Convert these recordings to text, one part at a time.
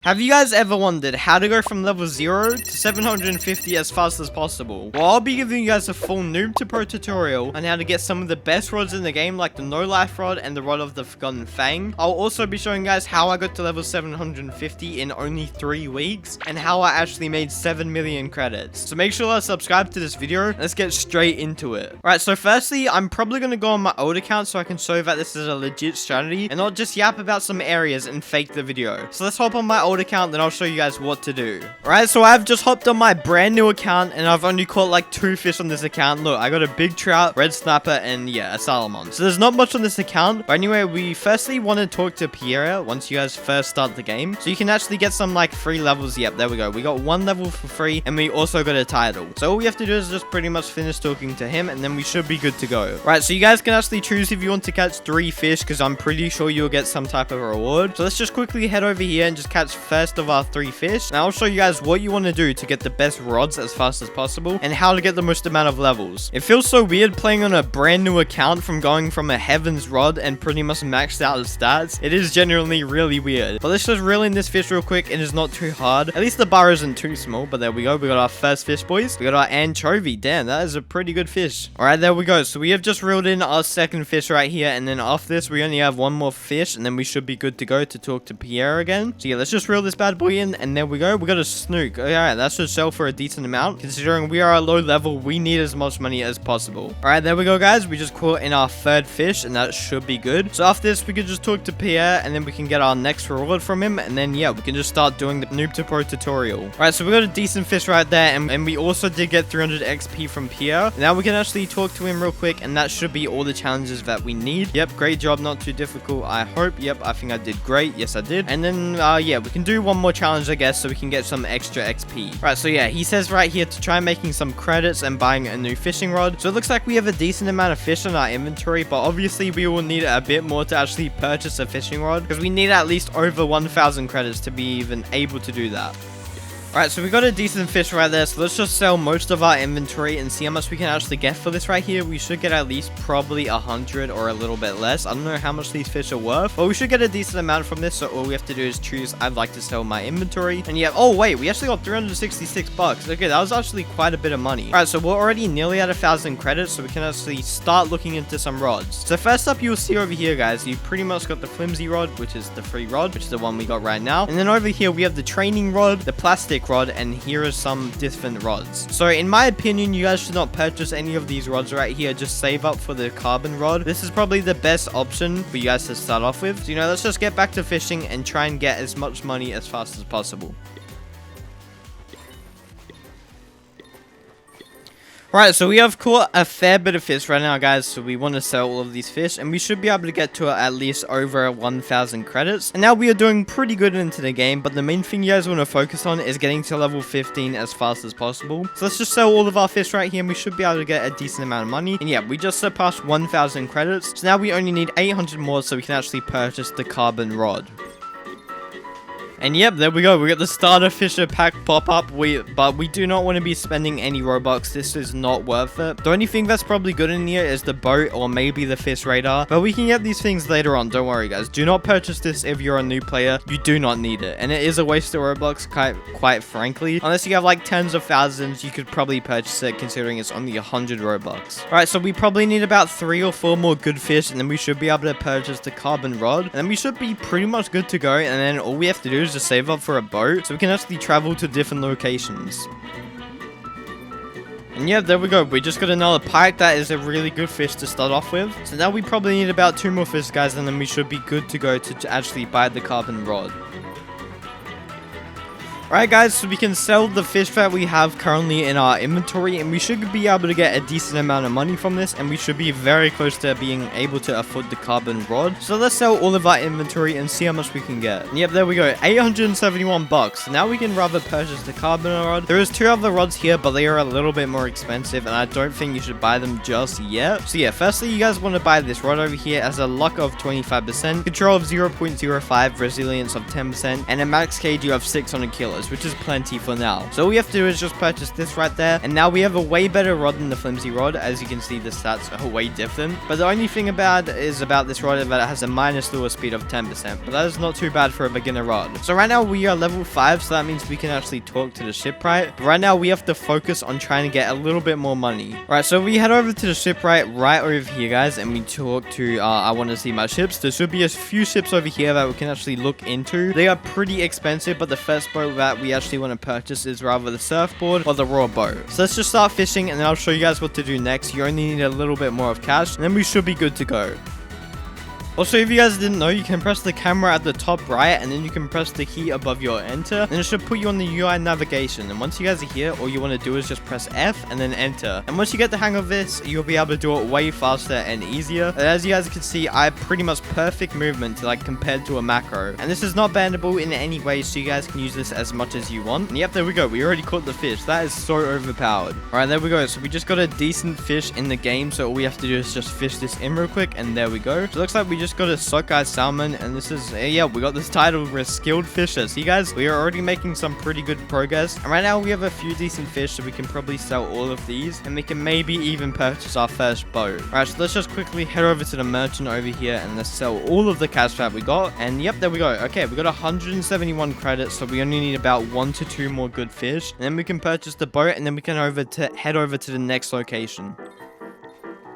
Have you guys ever wondered how to go from level 0 to 750 as fast as possible? Well, I'll be giving you guys a full noob to pro tutorial on how to get some of the best rods in the game, like the no life rod and the rod of the forgotten fang. I'll also be showing you guys how I got to level 750 in only 3 weeks and how I actually made 7 million credits. So make sure to subscribe to this video. Let's get straight into it. Alright, so firstly, I'm probably going to go on my old account so I can show you that this is a legit strategy and not just yap about some areas and fake the video. So let's hop on my old account, then I'll show you guys what to do. Alright, so I've just hopped on my brand new account and I've only caught like 2 fish on this account. Look, I got a big trout, red snapper, and yeah, a salmon. So there's not much on this account. But anyway, we firstly want to talk to Pierre once you guys first start the game. So you can actually get some like free levels. Yep, there we go. We got 1 level for free and we also got a title. So all we have to do is just pretty much finish talking to him and then we should be good to go. Right, so you guys can actually choose if you want to catch 3 fish because I'm pretty sure you'll get some type of reward. So let's just quickly head over here and just catch first of our 3 fish. And I'll show you guys what you want to do to get the best rods as fast as possible and how to get the most amount of levels. It feels so weird playing on a brand new account from going from a heaven's rod and pretty much maxed out the stats. It is genuinely really weird. But let's just reel in this fish real quick and it's not too hard. At least the bar isn't too small, but there we go. We got our first fish, boys. We got our anchovy. Damn, that is a pretty good fish. All right, there we go. So we have just reeled in our second fish right here. And then after this, we only have 1 more fish and then we should be good to go to talk to Pierre again. So yeah, let's just reel this bad boy in and there we go. We got a snook. Alright, that should sell for a decent amount. Considering we are a low level, we need as much money as possible. Alright, there we go, guys. We just caught in our 3rd fish and that should be good. So after this, we could just talk to Pierre and then we can get our next reward from him. And then yeah, we can just start doing the noob to pro tutorial. Alright, so we got a decent fish right there and we also did get 300 XP from Pierre. Now we can actually talk to him real quick and that should be all the challenges that we need. Yep, great job. Not too difficult, I hope. Yep, I think I did great. Yes, I did. And then yeah, we can do one more challenge, I guess, so we can get some extra XP. Right, so yeah, he says right here to try making some credits and buying a new fishing rod. So it looks like we have a decent amount of fish in our inventory, but obviously we will need a bit more to actually purchase a fishing rod because we need at least over 1,000 credits to be even able to do that. Alright, so we got a decent fish right there, so let's just sell most of our inventory and see how much we can actually get for this right here. We should get at least probably 100 or a little bit less. I don't know how much these fish are worth, but we should get a decent amount from this, so all we have to do is choose I'd like to sell my inventory. And yeah, oh wait, we actually got 366 bucks. Okay, that was actually quite a bit of money. Alright, so we're already nearly at 1,000 credits, so we can actually start looking into some rods. So first up, you'll see over here, guys, you've pretty much got the flimsy rod, which is the free rod, which is the one we got right now. And then over here, we have the training rod, the plastic rod, and here are some different rods. So in my opinion, you guys should not purchase any of these rods right here. Just save up for the carbon rod. This is probably the best option for you guys to start off with. So, you know, let's just get back to fishing and try and get as much money as fast as possible. Right, so we have caught a fair bit of fish right now, guys, so we want to sell all of these fish, and we should be able to get to at least over 1,000 credits. And now we are doing pretty good into the game, but the main thing you guys want to focus on is getting to level 15 as fast as possible. So let's just sell all of our fish right here, and we should be able to get a decent amount of money. And yeah, we just surpassed 1,000 credits, so now we only need 800 more so we can actually purchase the carbon rod. And yep, there we go. We got the starter fisher pack pop up. But we do not want to be spending any Robux. This is not worth it. The only thing that's probably good in here is the boat or maybe the fish radar. But we can get these things later on. Don't worry, guys. Do not purchase this if you're a new player. You do not need it. And it is a waste of Robux, quite frankly. Unless you have like tens of thousands, you could probably purchase it considering it's only 100 Robux. Alright, so we probably need about 3 or 4 more good fish. And then we should be able to purchase the carbon rod. And then we should be pretty much good to go. And then all we have to do is just save up for a boat so we can actually travel to different locations. And yeah, there we go. We just got another pike. That is a really good fish to start off with. So now we probably need about 2 more fish, guys, and then we should be good to go to actually buy the carbon rod. Alright, guys, so we can sell the fish that we have currently in our inventory and we should be able to get a decent amount of money from this and we should be very close to being able to afford the carbon rod. So let's sell all of our inventory and see how much we can get. And yep, there we go, 871 bucks. Now we can rather purchase the carbon rod. There is 2 other rods here, but they are a little bit more expensive and I don't think you should buy them just yet. So yeah, firstly, you guys want to buy this rod over here as a luck of 25%, control of 0.05, resilience of 10%, and a max KG of 600 kilos. $10, which is plenty for now. So all we have to do is just purchase this right there, and now we have a way better rod than the flimsy rod. As you can see, the stats are way different, but the only thing about this rod is that it has a minus lure speed of 10%, but that is not too bad for a beginner rod. So right now we are level 5, so that means we can actually talk to the shipwright, but right now we have to focus on trying to get a little bit more money. Alright, so we head over to the shipwright right over here, guys, and we talk to I want to see my ships. There should be a few ships over here that we can actually look into. They are pretty expensive, but the first boat that we actually want to purchase is rather the surfboard or the raw boat. So let's just start fishing, and then I'll show you guys what to do next. You only need a little bit more of cash, and then we should be good to go. Also, if you guys didn't know, you can press the camera at the top right, and then you can press the key above your enter, and it should put you on the UI navigation. And once you guys are here, all you want to do is just press F and then enter. And once you get the hang of this, you'll be able to do it way faster and easier. And as you guys can see, I have pretty much perfect movement like compared to a macro. And this is not bannable in any way, so you guys can use this as much as you want. And yep, there we go. We already caught the fish. That is so overpowered. Alright, there we go. So we just got a decent fish in the game, so all we have to do is just fish this in real quick, and there we go. So it looks like we just got a sockeye salmon, and this is yeah, we got this title, we're skilled fishers. See guys, we are already making some pretty good progress, and right now we have a few decent fish, so we can probably sell all of these, and we can maybe even purchase our first boat. Alright, so let's just quickly head over to the merchant over here, and let's sell all of the cash that we got. And yep, there we go. Okay, we got 171 credits, so we only need about 1 to 2 more good fish, and then we can purchase the boat, and then we can head over to the next location.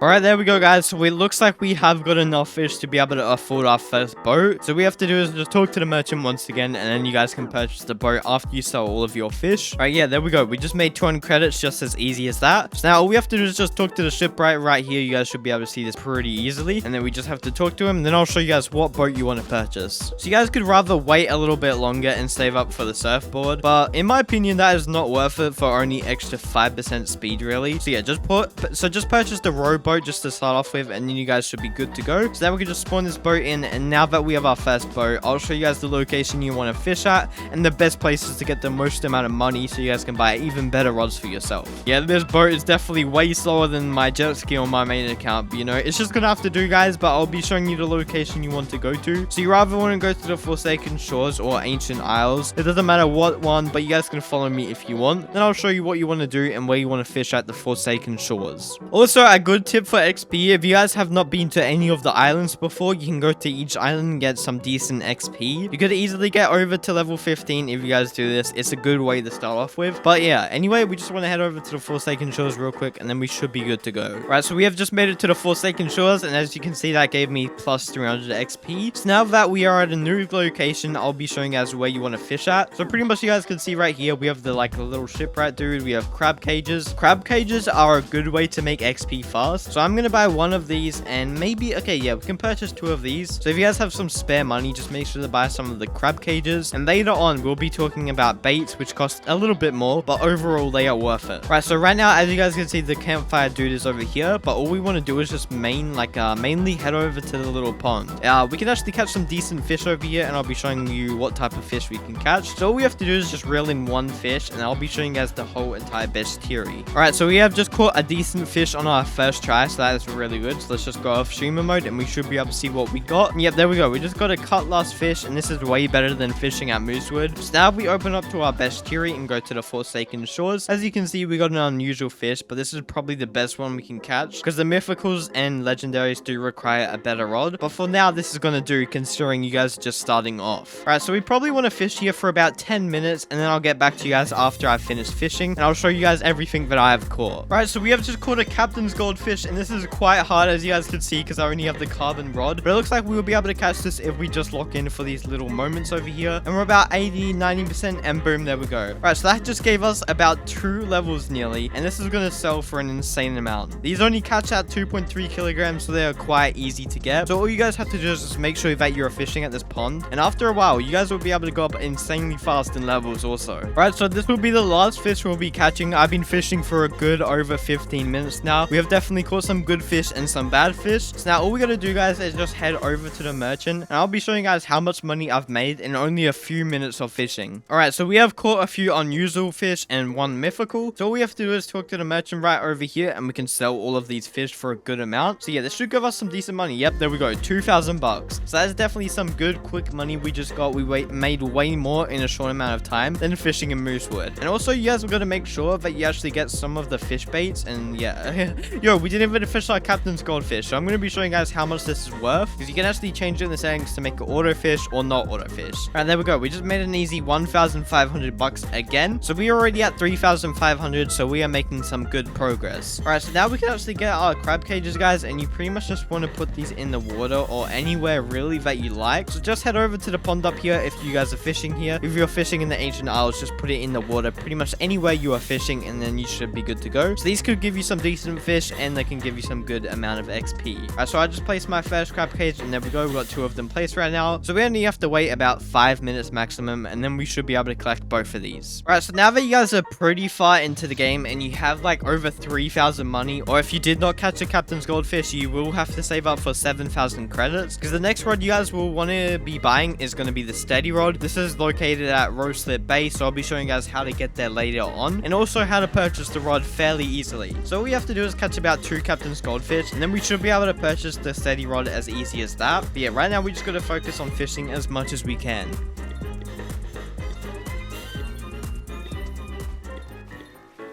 Alright, there we go, guys. So it looks like we have got enough fish to be able to afford our first boat. So we have to do is just talk to the merchant once again, and then you guys can purchase the boat after you sell all of your fish. Alright, yeah, there we go. We just made 200 credits just as easy as that. So now all we have to do is just talk to the shipwright right here. You guys should be able to see this pretty easily. And then we just have to talk to him, and then I'll show you guys what boat you want to purchase. So you guys could rather wait a little bit longer and save up for the surfboard, but in my opinion, that is not worth it for only extra 5% speed, really. So yeah, just purchase the rowboat just to start off with, and then you guys should be good to go. So now we can just spawn this boat in, and now that we have our first boat, I'll show you guys the location you want to fish at and the best places to get the most amount of money, so you guys can buy even better rods for yourself. Yeah, this boat is definitely way slower than my jet ski on my main account, but you know, it's just gonna have to do, guys. But I'll be showing you the location you want to go to. So you either want to go to the Forsaken Shores or Ancient Isles. It doesn't matter what one, but you guys can follow me if you want. Then I'll show you what you want to do and where you want to fish at the Forsaken Shores. Also, a good tip for XP, if you guys have not been to any of the islands before, you can go to each island and get some decent XP. You could easily get over to level 15 if you guys do this. It's a good way to start off with. But yeah, anyway, we just want to head over to the Forsaken Shores real quick, and then we should be good to go. Right, so we have just made it to the Forsaken Shores, and as you can see, that gave me plus 300 XP. So now that we are at a new location, I'll be showing you guys where you want to fish at. So pretty much you guys can see right here, we have the little shipwright dude. We have crab cages. Crab cages are a good way to make XP fast. So I'm going to buy one of these, and maybe, okay, yeah, we can purchase 2 of these. So if you guys have some spare money, just make sure to buy some of the crab cages, and later on we'll be talking about baits, which cost a little bit more, but overall they are worth it. Right, so right now, as you guys can see, the campfire dude is over here, but all we want to do is just mainly head over to the little pond. We can actually catch some decent fish over here, and I'll be showing you what type of fish we can catch. So all we have to do is just reel in 1 fish, and I'll be showing you guys the whole entire bestiary. Alright, so we have just caught a decent fish on our first try, so that is really good. So let's just go off streamer mode, and we should be able to see what we got. And yep, there we go. We just got a cutlass fish, and this is way better than fishing at Moosewood. So now we open up to our bestiary and go to the Forsaken Shores. As you can see, we got an unusual fish, but this is probably the best one we can catch, because the mythicals and legendaries do require a better rod. But for now, this is going to do, considering you guys are just starting off. Alright, so we probably want to fish here for about 10 minutes, and then I'll get back to you guys after I've finished fishing, and I'll show you guys everything that I have caught. Alright, so we have just caught a captain's goldfish, and this is quite hard, as you guys can see, because I only have the carbon rod. But it looks like we will be able to catch this if we just lock in for these little moments over here. And we're about 80-90%, and boom, there we go. Alright, so that just gave us about 2 levels nearly, and this is going to sell for an insane amount. These only catch at 2.3 kilograms, so they are quite easy to get. So all you guys have to do is just make sure that you're fishing at this pond, and after a while, you guys will be able to go up insanely fast in levels also. Alright, so this will be the last fish we'll be catching. I've been fishing for a good over 15 minutes now. We have definitely caught some good fish and some bad fish. So now all we gotta do, guys, is just head over to the merchant, and I'll be showing you guys how much money I've made in only a few minutes of fishing. Alright, so we have caught a few unusual fish and one mythical. So all we have to do is talk to the merchant right over here, and we can sell all of these fish for a good amount. So yeah, this should give us some decent money. Yep, there we go, 2,000 bucks. So that's definitely some good quick money we just got. We made way more in a short amount of time than fishing in Moosewood. And also, you guys have got to make sure that you actually get some of the fish baits. And yeah, yo, we didn't even fish our captain's goldfish. So I'm going to be showing you guys how much this is worth, because you can actually change it in the settings to make it auto fish or not auto fish. Alright, there we go. We just made an easy 1,500 bucks again. So we're already at 3,500. So we are making some good progress. Alright, so now we can actually get our crab cages, guys. And you pretty much just want to put these in the water or anywhere really that you like. So just head over to the pond up here if you guys are fishing here. If you're fishing in the ancient isles, just put it in the water pretty much anywhere you are fishing, and then you should be good to go. So these could give you some decent fish, and they can give you some good amount of XP. Alright, so I just placed my first crab cage, and there we go. We got 2 of them placed right now. So we only have to wait about 5 minutes maximum, and then we should be able to collect both of these. Alright, so now that you guys are pretty far into the game and you have like over 3,000 money, or if you did not catch a captain's goldfish, you will have to save up for 7,000 credits, because the next rod you guys will want to be buying is going to be the steady rod. This is located at Roselit Bay, so I'll be showing you guys how to get there later on, and also how to purchase the rod fairly easily. So all we have to do is catch about 2 captain's goldfish, and then we should be able to purchase the steady rod as easy as that. But yeah, right now we just got to focus on fishing as much as we can.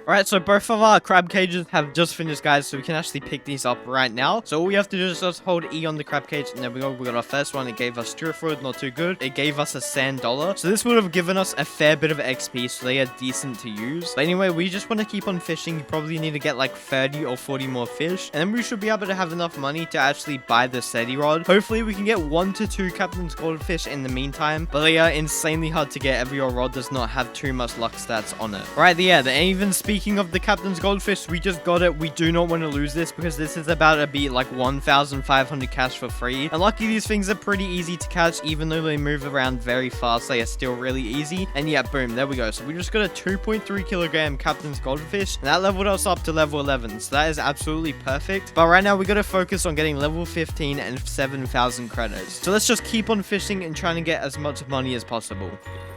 Alright, so both of our crab cages have just finished, guys, so we can actually pick these up right now. So all we have to do is just hold E on the crab cage, and there we go. We got our first one. It gave us driftwood, not too good. It gave us a sand dollar. So this would have given us a fair bit of XP, so they are decent to use. But anyway, we just want to keep on fishing. You probably need to get like 30 or 40 more fish, and then we should be able to have enough money to actually buy the steady rod. Hopefully we can get 1 to 2 captain's goldfish in the meantime, but they are insanely hard to get if your rod does not have too much luck stats on it. Right, yeah, and even speaking of the captain's goldfish, we just got it. We do not want to lose this, because this is about to be like 1,500 cash for free. And lucky, these things are pretty easy to catch. Even though they move around very fast, they are still really easy. And yeah, boom, there we go. So we just got a 2.3 kilogram captain's goldfish, and that leveled us up to level 11. So that is absolutely perfect. But right now we got to focus on getting level 15 and 7,000 credits. So let's just keep on fishing and trying to get as much money as possible.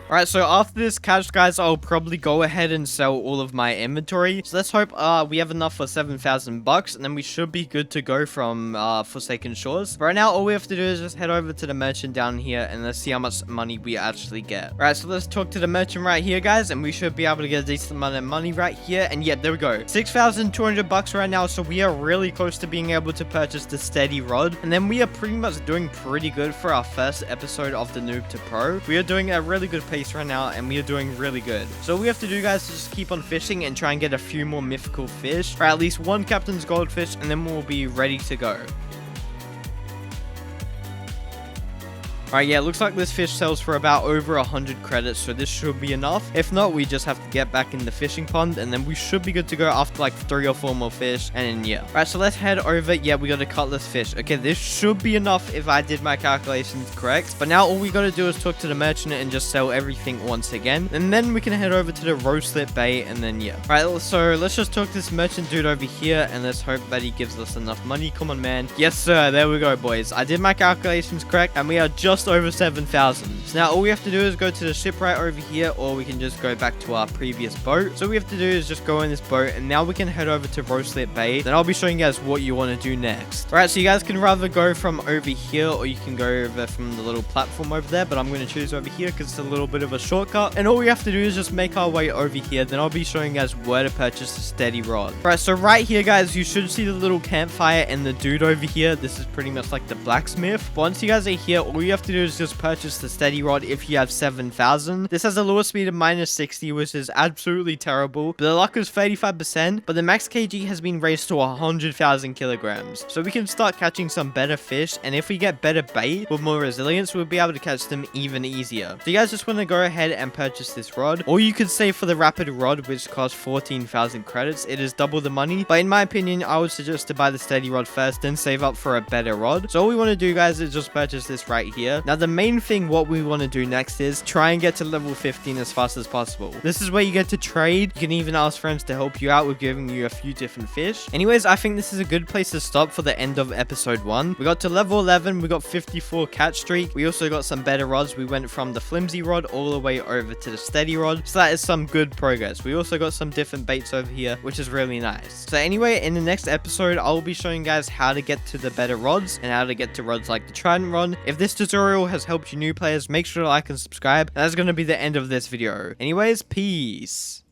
Alright, so after this catch, guys, I'll probably go ahead and sell all of my inventory. So let's hope we have enough for 7,000 bucks, and then we should be good to go from Forsaken Shores. But right now, all we have to do is just head over to the merchant down here, and let's see how much money we actually get. Alright, so let's talk to the merchant right here, guys, and we should be able to get a decent amount of money right here. And yeah, there we go. 6,200 bucks right now, so we are really close to being able to purchase the steady rod. And then we are pretty much doing pretty good for our first episode of the Noob to Pro. We are doing a really good pace right now, and we are doing really good. So all we have to do, guys, is just keep on fishing and try and get a few more mythical fish, or at least 1 captain's goldfish, and then we'll be ready to go. Alright, yeah, it looks like this fish sells for about over 100 credits, so this should be enough. If not, we just have to get back in the fishing pond, and then we should be good to go after like 3 or 4 more fish, and then yeah. Alright, so let's head over. Yeah, we got a cutlass fish. Okay, this should be enough if I did my calculations correct. But now all we gotta do is talk to the merchant and just sell everything once again. And then we can head over to the Roselit Bay, and then yeah. Alright, so let's just talk to this merchant dude over here, and let's hope that he gives us enough money. Come on, man. Yes, sir. There we go, boys. I did my calculations correct, and we are just over 7,000. So now all we have to do is go to the ship right over here, or we can just go back to our previous boat. So all we have to do is just go in this boat, and now we can head over to Roselit Bay. Then I'll be showing you guys what you want to do next. Alright, so you guys can rather go from over here, or you can go over from the little platform over there, but I'm going to choose over here because it's a little bit of a shortcut. And all we have to do is just make our way over here. Then I'll be showing you guys where to purchase the steady rod. Alright, so right here, guys, you should see the little campfire and the dude over here. This is pretty much like the blacksmith. But once you guys are here, all you have to do is just purchase the steady rod if you have 7,000. This has a lure speed of -60, which is absolutely terrible, but the luck is 35%, but the max kg has been raised to 100,000 kilograms. So we can start catching some better fish, and if we get better bait with more resilience, we'll be able to catch them even easier. So you guys just want to go ahead and purchase this rod, or you could save for the rapid rod, which costs 14,000 credits. It is double the money, but in my opinion, I would suggest to buy the steady rod first, then save up for a better rod. So all we want to do, guys, is just purchase this right here. here. Now the main thing what we want to do next is try and get to level 15 as fast as possible. This is where you get to trade. You can even ask friends to help you out with giving you a few different fish. Anyways, I think this is a good place to stop for the end of episode 1. We got to level 11. We got 54 catch streak. We also got some better rods. We went from the flimsy rod all the way over to the steady rod. So that is some good progress. We also got some different baits over here, which is really nice. So anyway, in the next episode, I'll be showing you guys how to get to the better rods and how to get to rods like the trident rod. If this tutorial has helped you new players, make sure to like and subscribe. And that's going to be the end of this video. Anyways, peace.